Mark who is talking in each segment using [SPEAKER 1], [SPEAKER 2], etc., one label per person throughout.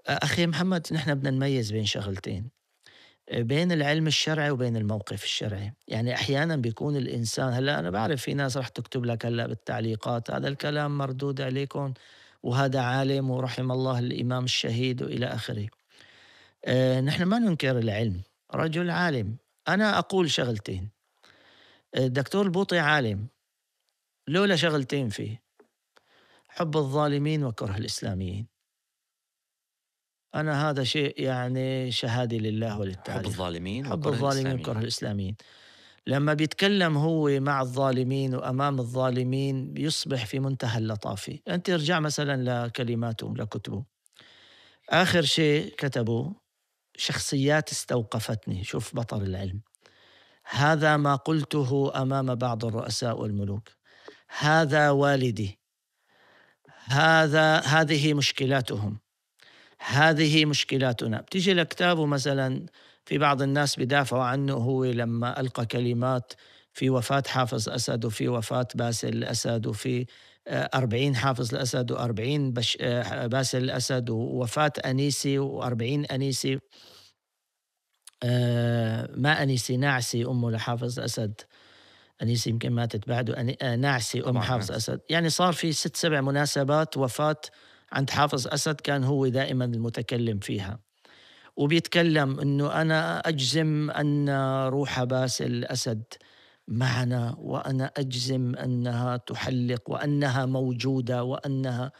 [SPEAKER 1] أخي محمد، نحن بدنا نميّز بين شغلتين، بين العلم الشرعي وبين الموقف الشرعي. يعني أحيانًا بيكون الإنسان، هلأ أنا باعرف في ناس رح تكتب لك هلأ بالتعليقات هذا الكلام مردود عليكم وهذا عالم ورحم الله الإمام الشهيد وإلى آخره. نحن ما ننكر العلم، رجل عالم. أنا أقول شغلتين، الدكتور البوطي عالم لولا شغلتين فيه: حب الظالمين وكره الإسلاميين. أنا هذا شيء يعني شهادة لله
[SPEAKER 2] حُب
[SPEAKER 1] وللتاريخ.
[SPEAKER 2] الظالمين
[SPEAKER 1] حب
[SPEAKER 2] وكره
[SPEAKER 1] الظالمين وكره
[SPEAKER 2] الإسلاميين.
[SPEAKER 1] الإسلاميين. لما بيتكلم هو مع الظالمين وأمام الظالمين بيصبح في منتهى اللطافة. أنت ارجع مثلا لكلماته لكتبه، آخر شيء كتبه: شخصيات استوقفتني. شوف بطل العلم: هذا ما قلته أمام بعض الرؤساء والملوك، هذا والدي، هذه مشكلاتهم، هذه مشكلاتنا. بتيجي لكتابه مثلا، في بعض الناس بيدافعوا عنه، هو لما ألقى كلمات في وفاة حافظ أسد وفي وفاة باسل الأسد وفي 40 حافظ الأسد و40 باسل الأسد ووفاة أنيسي و40 أنيسي، ما أنيسي، ناعسي أمه لحافظ الأسد. أنيسي يمكن ماتت بعده، ناعسي أم
[SPEAKER 2] طبعًا
[SPEAKER 1] حافظ
[SPEAKER 2] نعم.
[SPEAKER 1] أسد. يعني صار في 6 7 مناسبات وفاة عند حافظ أسد كان هو دائما المتكلم فيها. وبيتكلم إنه أنا أجزم أن روح باسل الأسد معنا، وأنا أجزم أنها تحلق وأنها موجودة وأنها.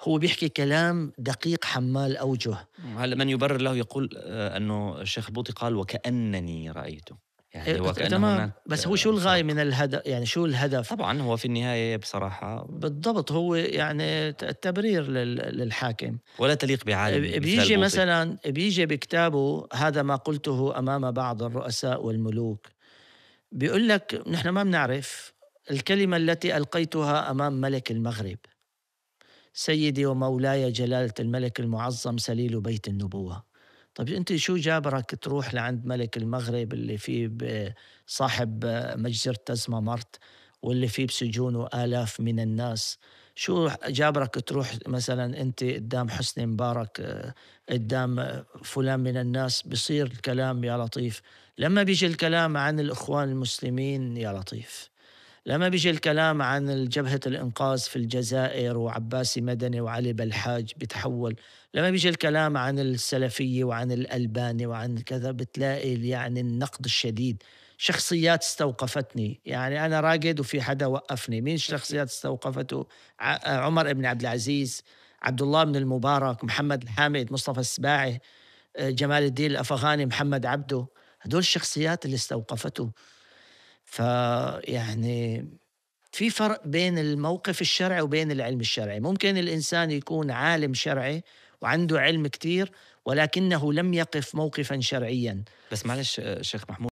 [SPEAKER 1] هو بيحكي كلام دقيق حمال أوجه.
[SPEAKER 2] هلّأ من يبرر له يقول أنه الشيخ البوطي قال: "وكأنني رأيته." يعني هو كأن
[SPEAKER 1] تمام،
[SPEAKER 2] هناك
[SPEAKER 1] بس هو شو الغاية من
[SPEAKER 2] فرق.
[SPEAKER 1] يعني شو الهدف؟
[SPEAKER 2] طبعًا هو في النهاية بصراحة
[SPEAKER 1] بالضبط، هو يعني التبرير للحاكم.
[SPEAKER 2] ولا تليق بعالم مثل
[SPEAKER 1] بييجي
[SPEAKER 2] البوطي.
[SPEAKER 1] مثلًا بييجي بكتابه: هذا ما قلته أمام بعض الرؤساء والملوك. بيقول لك نحن ما بنعرف الكلمة التي ألقيتها أمام ملك المغرب، سيدي ومولاي جلالة الملك المعظم سليل بيت النبوة. طيب أنت شو جابرك تروح لعند ملك المغرب اللي فيه صاحب مجزرة تزممرت، واللي فيه بسجونه آلاف من الناس؟ شو جابرك تروح مثلا أنت قدام حسني مبارك، قدام فلان من الناس؟ بصير الكلام يا لطيف. لما بيجي الكلام عن الإخوان المسلمين يا لطيف، لما بيجي الكلام عن جبهة الإنقاذ في الجزائر وعباسي مدني وعلي بلحاج بتحول، لما بيجي الكلام عن السلفية وعن الألباني وعن كذا، بتلاقي يعني النقد الشديد. شخصيات استوقفتني، يعني أنا راقد وفي حدا وقفني. مين الشخصيات استوقفته؟ عمر بن عبد العزيز، عبد الله بن المبارك، محمد الحامد، مصطفى السباعي، جمال الدين الأفغاني، محمد عبده. هدول الشخصيات اللي استوقفته. فيعني في فرق بين الموقف الشرعي وبين العلم الشرعي. ممكن الإنسان يكون عالم شرعي وعنده علم كتير، ولكنه لم يقف موقفا شرعيا.
[SPEAKER 2] بس معلش شيخ محمود